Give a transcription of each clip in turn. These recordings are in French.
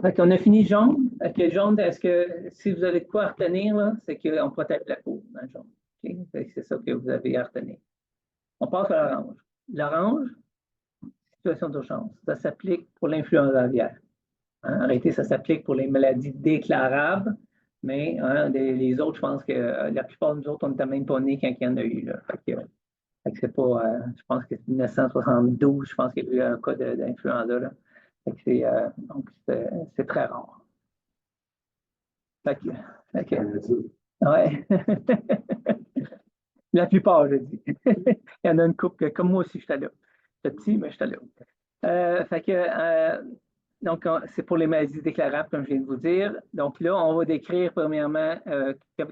fait qu'on a fini jaune. Fait que jaune, est-ce que si vous avez de quoi à retenir, là, c'est qu'on protège la peau dans le jaune. OK? Fait que c'est ça que vous avez à retenir. On passe à l'orange. L'orange, situation d'urgence. Ça s'applique pour l'influenza aviaire. Hein? Arrêtez, ça s'applique pour les maladies déclarables, mais hein, les autres, je pense que la plupart de nous autres, on n'était même pas nés quand il y en a eu. Là. Fait que c'est pas, je pense que c'est 1972, je pense qu'il y a eu un cas d'influenza. Là. Donc, c'est très rare. Fait que, fait que, ouais. La plupart, je dis. Il y en a une couple, comme moi aussi, j'étais là. J'étais petit, mais j'étais là. Fait que, donc, c'est pour les maladies déclarables, comme je viens de vous dire. Donc là, on va décrire premièrement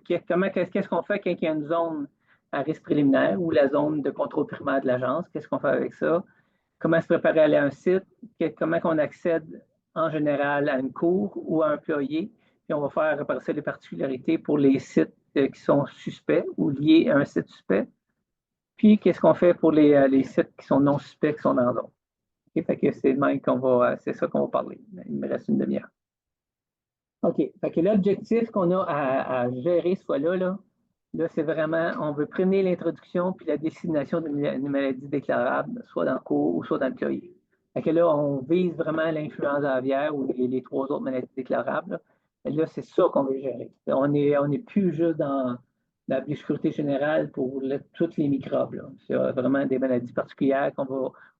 qu'est-ce qu'on fait quand il y a une zone à risque préliminaire ou la zone de contrôle primaire de l'agence. Qu'est-ce qu'on fait avec ça? Comment se préparer à aller à un site? Comment on accède en général à une cour ou à un employé? Puis on va faire repasser les particularités pour les sites qui sont suspects ou liés à un site suspect. Puis qu'est-ce qu'on fait pour les sites qui sont non suspects, qui sont dans l'autre? Okay, fait que c'est ça qu'on va parler. Il me reste une demi-heure. OK. Fait que l'objectif qu'on a à gérer ce fois-là, là, c'est vraiment, on veut prévenir l'introduction puis la dissémination d'une maladie déclarable, soit dans le cours ou soit dans le cahier. Fait que là, on vise vraiment l'influenza aviaire ou les trois autres maladies déclarables. Là, c'est ça qu'on veut gérer. On n'est plus juste dans la biossécurité générale pour tous les microbes. C'est vraiment des maladies particulières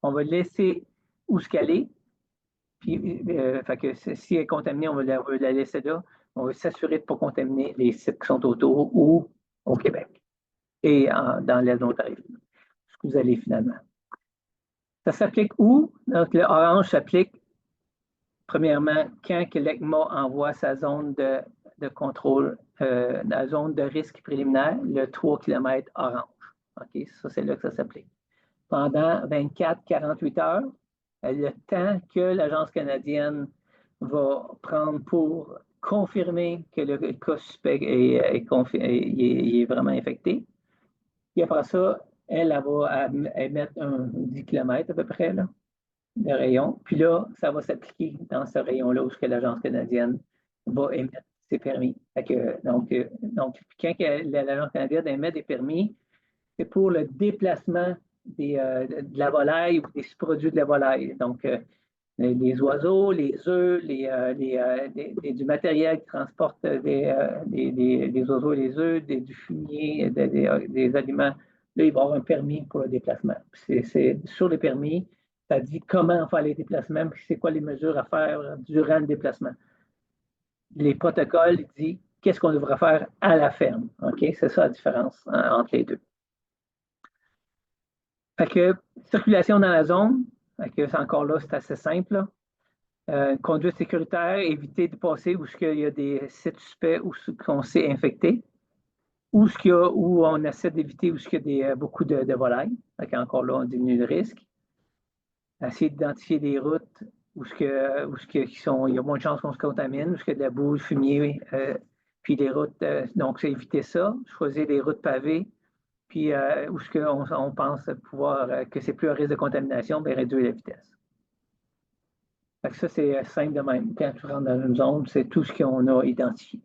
on va laisser où ce qu'elle est. Puis, fait que si elle est contaminée, on va la laisser là. On va s'assurer de ne pas contaminer les sites qui sont autour ou au Québec et dans l'Est de l'Ontario, ce que vous allez finalement. Ça s'applique où? Donc, le orange s'applique, premièrement, quand l'ECMA envoie sa zone de contrôle, la zone de risque préliminaire, le 3 km orange. OK, ça, c'est là que ça s'applique. Pendant 24-48 heures, le temps que l'Agence canadienne va prendre pour confirmer que le cas suspect est vraiment infecté. Puis après ça, elle va émettre un 10 km à peu près là, de rayon. Puis là, ça va s'appliquer dans ce rayon-là où l'Agence canadienne va émettre ses permis. Donc, quand l'Agence canadienne émet des permis, c'est pour le déplacement de la volaille ou des produits de la volaille. Donc, les oiseaux, les œufs, du matériel qui transporte les oiseaux et les œufs, du fumier, des aliments. Là, il va y avoir un permis pour le déplacement. C'est sur les permis, ça dit comment faire les déplacements, puis c'est quoi les mesures à faire durant le déplacement. Les protocoles disent qu'est-ce qu'on devrait faire à la ferme. OK? C'est ça la différence entre les deux. Fait que circulation dans la zone, encore là, c'est assez simple. Conduite sécuritaire, éviter de passer où il y a des sites suspects ou qu'on s'est infecté, où on essaie d'éviter où il y a beaucoup de volailles. Encore là, on diminue le risque. Essayer d'identifier des routes où il y a moins de chances qu'on se contamine, où il y a de la boue, du fumier, puis des routes. Donc, c'est éviter ça. Choisir des routes pavées. Puis où on pense pouvoir que c'est plus un risque de contamination, bien réduire la vitesse. Fait que ça, c'est simple de même. Quand tu rentres dans une zone, c'est tout ce qu'on a identifié.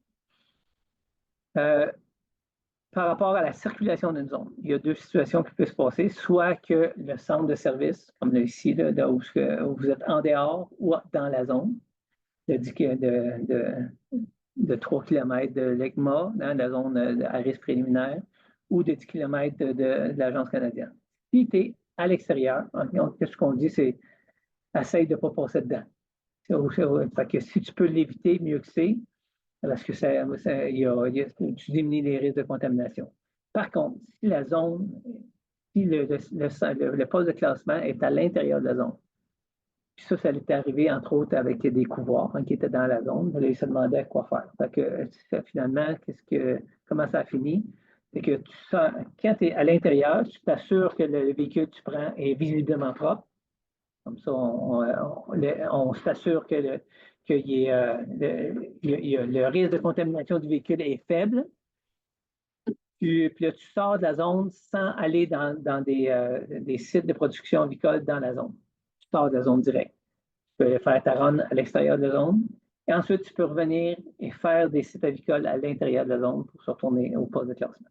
Par rapport à la circulation d'une zone, il y a deux situations qui peuvent se passer. Soit que le centre de service, comme là, ici, là, où vous êtes en dehors ou dans la zone de 3 km de l'ECMA, dans la zone à risque préliminaire, ou de 10 km de l'Agence canadienne. Si tu es à l'extérieur, ce qu'on dit, c'est essaye de ne pas passer dedans. Fait que si tu peux l'éviter, mieux que c'est, parce que tu diminues les risques de contamination. Par contre, si la zone, si le poste de classement est à l'intérieur de la zone, puis ça l'est arrivé entre autres avec des couvoirs qui étaient dans la zone, là, ils se demandaient quoi faire. Fait que, finalement, comment ça a fini? C'est que quand tu es à l'intérieur, tu t'assures que le véhicule que tu prends est visiblement propre. Comme ça, on s'assure que le risque de contamination du véhicule est faible. Puis là, tu sors de la zone sans aller dans des sites de production avicole dans la zone. Tu sors de la zone directe. Tu peux faire ta run à l'extérieur de la zone. Et ensuite, tu peux revenir et faire des sites avicoles à l'intérieur de la zone pour se retourner au poste de classement.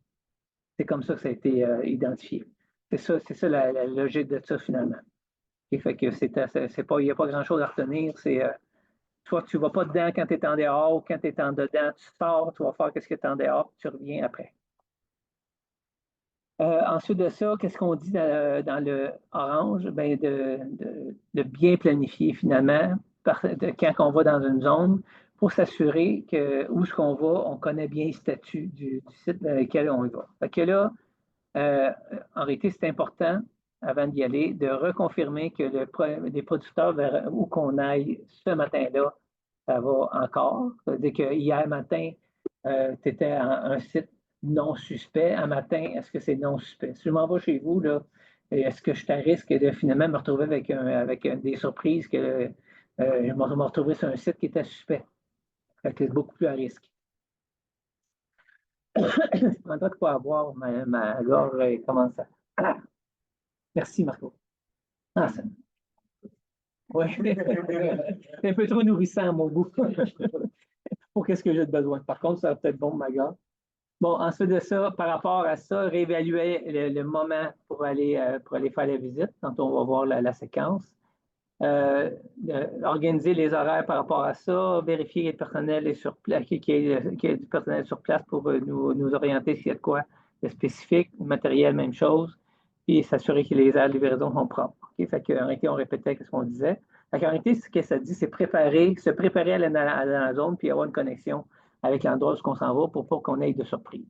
C'est comme ça que ça a été identifié. C'est ça la logique de ça finalement. Et fait que il n'y a pas grand-chose à retenir. Soit tu ne vas pas dedans quand tu es en dehors, ou quand tu es en dedans, tu sors, tu vas faire ce que tu es en dehors, puis tu reviens après. Ensuite de ça, qu'est-ce qu'on dit dans le orange? Ben de bien planifier finalement quand on va dans une zone pour s'assurer que où est-ce qu'on va, on connaît bien le statut du site dans lequel on y va. Fait que là, en réalité, c'est important, avant d'y aller, de reconfirmer que les producteurs vers où qu'on aille ce matin-là, ça va encore. C'est-à-dire que hier matin, tu étais à un site non suspect. Un matin, est-ce que c'est non suspect? Si je m'en vais chez vous, là, est-ce que je suis à risque de finalement me retrouver avec des surprises que je me retrouverai sur un site qui était suspect? C'est beaucoup plus à risque. Je prendrai de quoi avoir ma gorge commence à. Ah, merci, Marco. Ah, ça. Ouais. C'est un peu trop nourrissant à mon goût. Pour qu'est-ce que j'ai de besoin. Par contre, ça va peut-être bon, ma gorge. Bon, ensuite de ça, par rapport à ça, réévaluer le moment pour aller faire la visite quand on va voir la séquence. Organiser les horaires par rapport à ça, vérifier que le personnel est sur place, qu'il y ait du personnel sur place pour nous orienter s'il y a de quoi de spécifique, le matériel, même chose, puis s'assurer que les aires de livraison sont propres. Okay? Fait qu'en réalité, on répétait ce qu'on disait. Fait qu'en réalité, ce que ça dit, c'est se préparer à aller dans la zone puis avoir une connexion avec l'endroit où on s'en va pour pas qu'on ait de surprise.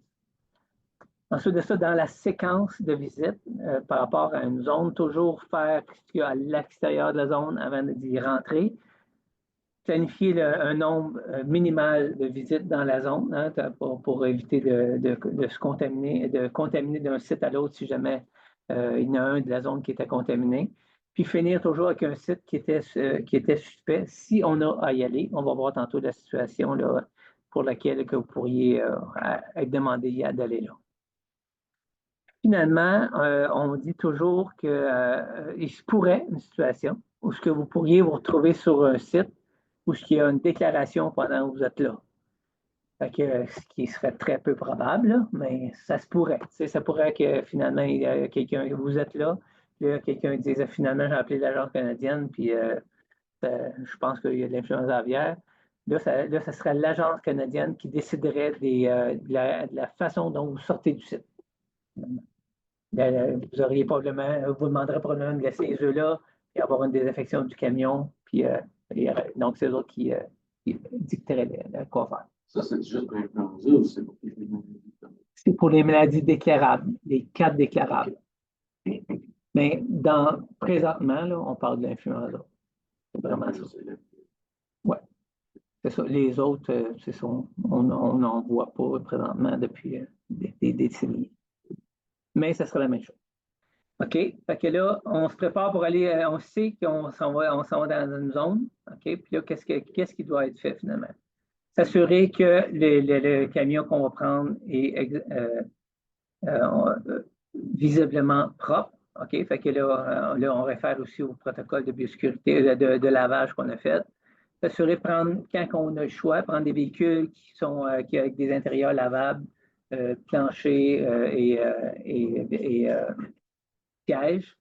Ensuite de ça, dans la séquence de visite, par rapport à une zone, toujours faire ce qu'il y a à l'extérieur de la zone avant d'y rentrer. Planifier un nombre minimal de visites dans la zone hein, pour éviter de se contaminer, de contaminer d'un site à l'autre si jamais il y en a un de la zone qui était contaminé. Puis finir toujours avec un site qui était suspect. Si on a à y aller, on va voir tantôt la situation là, pour laquelle que vous pourriez être demandé d'aller là. Finalement, on dit toujours qu'il se pourrait une situation où ce que vous pourriez vous retrouver sur un site où il y a une déclaration pendant que vous êtes là. Fait que, ce qui serait très peu probable, là, mais ça se pourrait. Ça pourrait que finalement, il y a quelqu'un, vous êtes là, quelqu'un dise finalement, j'ai appelé l'agence canadienne, puis je pense qu'il y a de l'influence aviaire. Là, ça serait l'agence canadienne qui déciderait de la façon dont vous sortez du site. Vous auriez probablement, vous demanderez probablement de laisser les œufs là et avoir une désinfection du camion. Puis, donc, c'est eux autres qui dicteraient quoi faire. Ça, c'est juste pour l'influenza ou c'est pour les maladies? C'est pour les maladies déclarables, les 4 déclarables. Mais présentement, là, on parle de l'influenza. C'est vraiment ça. Oui, c'est ça. Les autres, c'est ça, on n'en voit pas présentement depuis des décennies. Mais ça sera la même chose. OK? Fait que là, on se prépare pour aller, on sait qu'on s'en va dans une zone. OK? Puis là, qu'est-ce qui doit être fait finalement? S'assurer que le camion qu'on va prendre est visiblement propre. OK? Fait que là, on réfère aussi au protocole de biosécurité, de lavage qu'on a fait. S'assurer de prendre, quand on a le choix, prendre des véhicules qui avec des intérieurs lavables, planchers et pièges.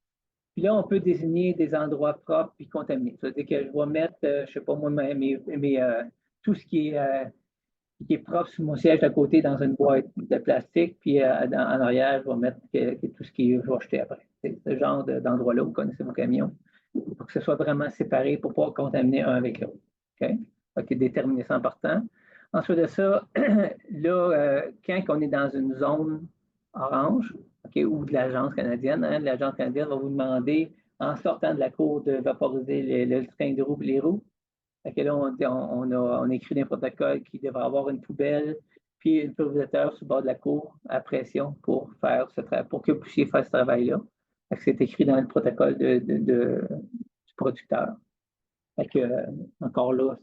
Puis là, on peut désigner des endroits propres puis contaminés. C'est-à-dire que je vais mettre, je ne sais pas moi, tout ce qui est propre sur mon siège à côté dans une boîte de plastique, puis en arrière, je vais mettre tout ce qui est, je vais jeter après. C'est ce genre d'endroit-là, vous connaissez vos camions, pour que ce soit vraiment séparé pour ne pas contaminer un avec l'autre. OK? OK, déterminer ça en partant. Ensuite de ça, là, quand on est dans une zone orange, OK, ou de l'agence canadienne, hein, l'agence canadienne va vous demander, en sortant de la cour, de vaporiser le train de roues et les roues. Fait que là, on écrit des protocoles qui devraient avoir une poubelle, puis un pulvérisateur sur le bord de la cour à pression pour que vous puissiez faire ce travail-là. C'est écrit dans le protocole du producteur. Fait que, encore là,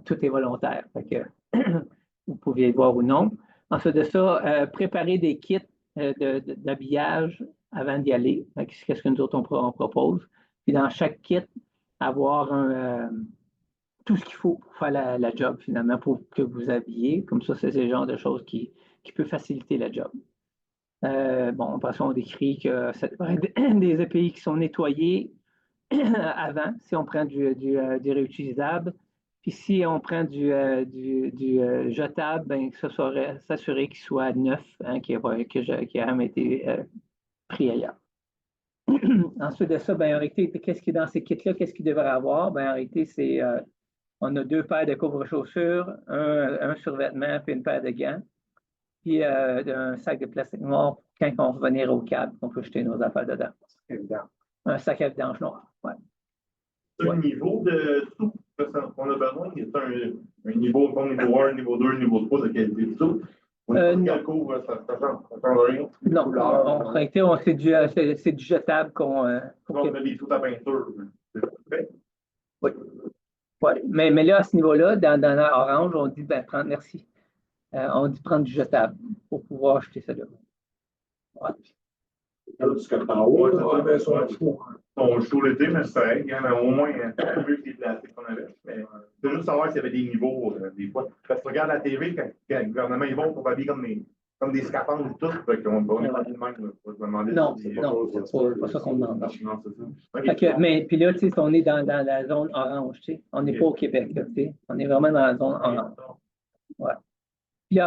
tout est volontaire. Fait que, vous pouviez le voir ou non. Ensuite de ça, préparer des kits d'habillage avant d'y aller. Qu'est-ce que nous autres, on propose. Puis dans chaque kit, avoir tout ce qu'il faut pour faire la job, finalement, pour que vous habillez. Comme ça, c'est le genre de choses qui peut faciliter la job. Bon, après ça, on décrit que ça devrait être des EPI qui sont nettoyés avant, si on prend du réutilisable. Puis si on prend du jetable, ben, ça serait s'assurer qu'il soit neuf, hein, qui a jamais été pris ailleurs. Ensuite de ça, ben, en réalité, qu'est-ce qui est dans ces kits-là, qu'est-ce qu'il devrait avoir? Ben, en réalité, on a 2 paires de couvre-chaussures, un survêtement puis une paire de gants, puis un sac de plastique noir quand on va revenir au câble, on peut jeter nos affaires dedans. Un sac à vidange noir, ouais. C'est un niveau de soupe qu'on a besoin. Il y a un niveau, niveau 1, niveau 2, niveau 3 de qualité de soupe. Non. Couvre, ça change rien. Non, en réalité, c'est du jetable qu'on. On a des soupes à peinture. Oui. Ouais. Mais là, à ce niveau-là, dans l'orange, on dit, ben, merci. On dit prendre du jetable pour pouvoir acheter ça là. Ouais. On joue l'été, mais c'est vrai, il y en a au moins mieux que les plastiques qu'on avait. C'est juste savoir s'il y avait des niveaux, des fois. Parce que tu regardes la TV, quand le gouvernement ils vont pour habiller comme des scaphandres et tout, fait qu'on va pas demander de même. Non, c'est pas ça qu'on demande. Non. Okay, mais puis là, tu sais, on est dans la zone orange, tu sais. On n'est pas au Québec, là, tu sais. On est vraiment dans la zone orange. Ouais. Puis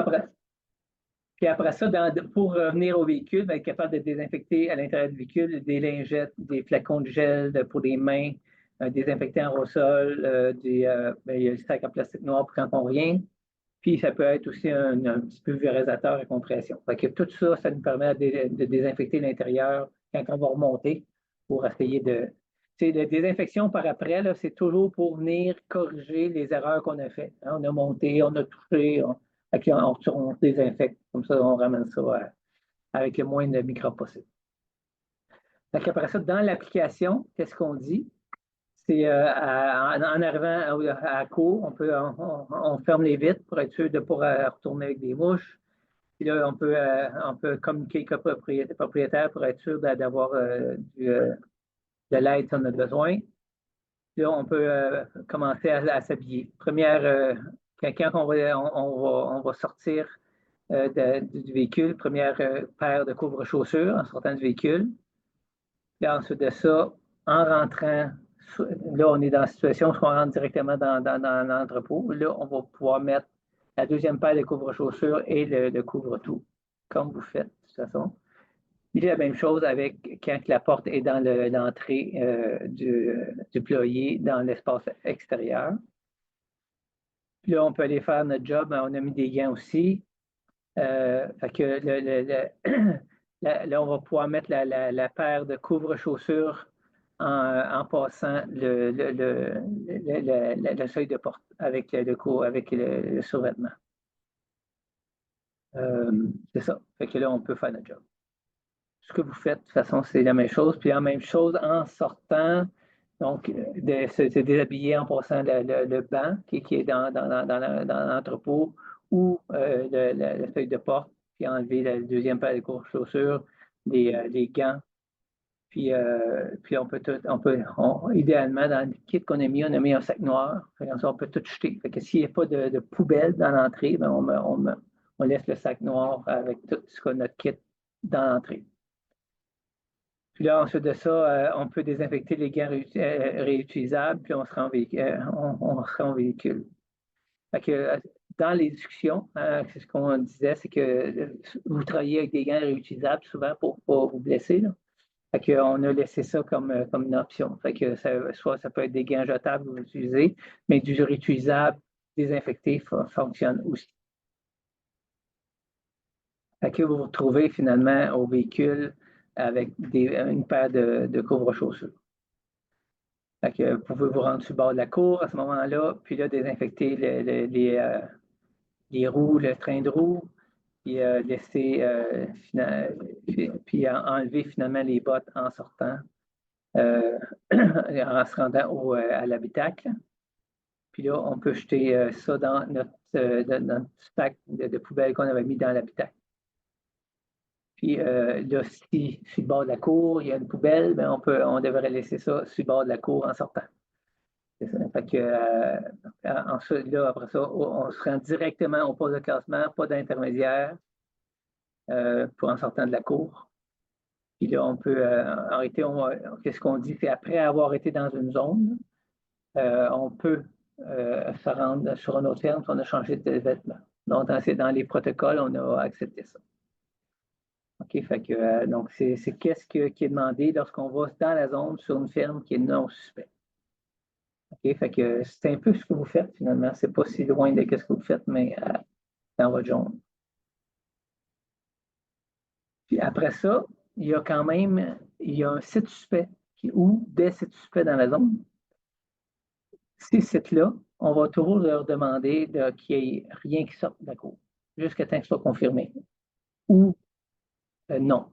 après ça, pour revenir au véhicule, ben, être capable de désinfecter à l'intérieur du véhicule des lingettes, des flacons de gel pour les mains, désinfecter en aérosol, ben, il y a le sac en plastique noir pour quand on revient. Puis ça peut être aussi un petit pulvérisateur à compression. Fait que tout ça, ça nous permet de désinfecter l'intérieur quand on va remonter pour essayer de. Tu sais, la désinfection par après, là, c'est toujours pour venir corriger les erreurs qu'on a faites. Hein, on a monté, on a touché, on désinfecte. Comme ça, on ramène ça avec le moins de microbes possible. Fait qu'après ça, dans l'application, qu'est-ce qu'on dit? C'est en arrivant à la cour, on ferme les vitres pour être sûr de ne pas retourner avec des mouches. Puis là, on peut communiquer avec le propriétaire pour être sûr d'avoir de l'aide si on a besoin. Puis là, on peut commencer à s'habiller. Quand on va sortir du véhicule, première paire de couvre-chaussures en sortant du véhicule. Puis ensuite de ça, en rentrant, là, on est dans la situation où on rentre directement dans l'entrepôt. Là, on va pouvoir mettre la deuxième paire de couvre-chaussures et le couvre-tout, comme vous faites, de toute façon. Il y a la même chose avec quand la porte est dans l'entrée du ployer dans l'espace extérieur. Puis là, on peut aller faire notre job. On a mis des gants aussi. Fait que là, on va pouvoir mettre la paire de couvre-chaussures en passant le seuil de porte avec le survêtement. C'est ça. Fait que là, on peut faire notre job. Ce que vous faites, de toute façon, c'est la même chose. Puis la même chose en sortant, donc, se déshabiller en passant le banc qui est dans l'entrepôt ou le seuil de porte, puis enlever la deuxième paire de courts-chaussures, les gants. Puis idéalement, dans le kit qu'on a mis un sac noir. On peut tout jeter. Fait que s'il n'y a pas de poubelle dans l'entrée, ben on laisse le sac noir avec tout ce qu'on a notre kit dans l'entrée. Puis là, ensuite de ça, on peut désinfecter les gants réutilisables, puis on sera en véhicule. Fait que, dans les discussions, c'est ce qu'on disait, c'est que vous travaillez avec des gants réutilisables souvent pour ne pas vous blesser. Là. Fait qu'on a laissé ça comme une option. Fait que soit ça peut être des gants jetables que vous utilisez, mais du réutilisable désinfecté fonctionne aussi. Fait que vous vous retrouvez finalement au véhicule avec une paire de couvre-chaussures. Fait que vous pouvez vous rendre sur le bord de la cour à ce moment-là, puis là, désinfecter les roues, le train de roues, puis puis enlever finalement les bottes en sortant, en se rendant à l'habitacle. Puis là, on peut jeter ça dans notre sac de poubelle qu'on avait mis dans l'habitacle. Puis là, si sur le bord de la cour, il y a une poubelle, ben on devrait laisser ça sur le bord de la cour en sortant. C'est ça. Fait que, ensuite, là, après ça, on se rend directement au poste de classement, pas d'intermédiaire pour en sortant de la cour. Puis là, on peut, en réalité, qu'est-ce qu'on dit? C'est après avoir été dans une zone, on peut se rendre sur un autre ferme si on a changé de vêtements. Donc, dans les protocoles, on a accepté ça. OK, fait que, donc, c'est qu'est-ce qui est demandé lorsqu'on va dans la zone sur une ferme qui est non suspecte. OK, fait que c'est un peu ce que vous faites finalement. C'est pas si loin de ce que vous faites, mais dans votre zone. Puis après ça, il y a quand même un site suspect ou des sites suspects dans la zone. Ces sites-là, on va toujours leur demander qu'il n'y ait rien qui sorte de la cour, jusqu'à temps que ce soit confirmé. Ou non.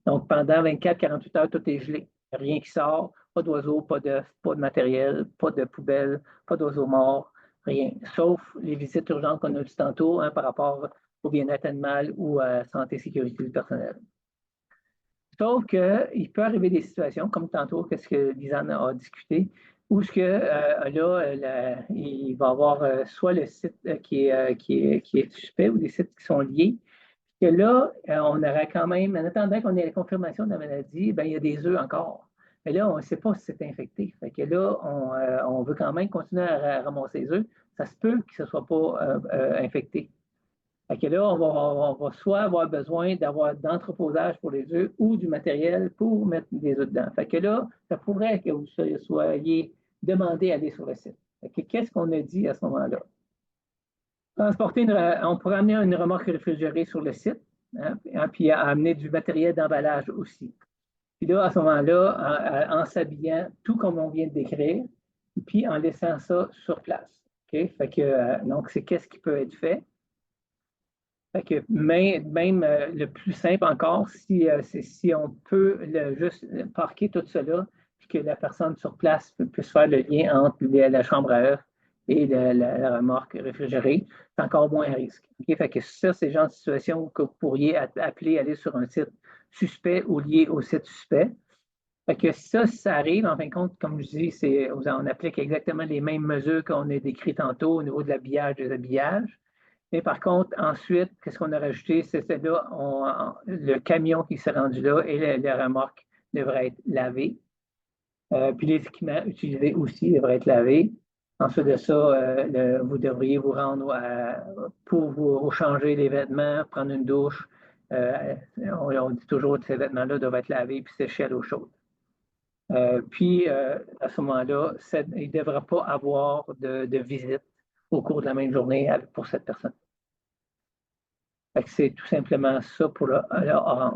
Donc, pendant 24-48 heures, tout est gelé. Rien qui sort, pas d'oiseaux, pas de matériel, pas de poubelle, pas d'oiseaux morts, rien. Sauf les visites urgentes qu'on a dit tantôt par rapport au bien-être animal ou à la santé et sécurité du personnel. Sauf qu'il peut arriver des situations, comme tantôt, qu'est-ce que Lisanne a discuté, où ce que là, il va y avoir soit le site qui est suspect ou des sites qui sont liés, que là, on aurait quand même, en attendant qu'on ait la confirmation de la maladie, ben, il y a des œufs encore. Mais là, on ne sait pas si c'est infecté. Fait que là, on veut quand même continuer à ramasser les œufs. Ça se peut que ce ne soit pas infecté. Fait que là, on va soit avoir besoin d'avoir d'entreposage pour les œufs ou du matériel pour mettre des œufs dedans. Fait que là, ça pourrait que vous soyez demandé à aller sur le site. Fait que qu'est-ce qu'on a dit à ce moment-là? On pourrait amener une remorque réfrigérée sur le site, puis amener du matériel d'emballage aussi. Puis là, à ce moment-là, en s'habillant, tout comme on vient de décrire, puis en laissant ça sur place. Okay? Fait que, donc, c'est qu'est-ce qui peut être fait. Fait que même le plus simple encore, c'est si on peut juste parquer tout cela, puis que la personne sur place puisse faire le lien entre la chambre à œufs et la remorque réfrigérée, c'est encore moins un risque. Okay? Fait que ça, c'est le genre de situation que vous pourriez appeler aller sur un site suspect ou lié au site suspect. Fait que ça, si ça arrive, en fin de compte, comme je dis, on applique exactement les mêmes mesures qu'on a décrites tantôt au niveau de l'habillage, des habillages. Mais par contre, ensuite, qu'est-ce qu'on a rajouté? C'était là, le camion qui s'est rendu là et la remorque devraient être lavés. Puis les équipements utilisés aussi devraient être lavés. Ensuite de ça, vous devriez vous rendre pour vous changer les vêtements, prendre une douche. On dit toujours que ces vêtements-là doivent être lavés puis séchés à l'eau chaude. Puis, à ce moment-là, il ne devra pas avoir de visite au cours de la même journée pour cette personne. C'est tout simplement ça pour le orange.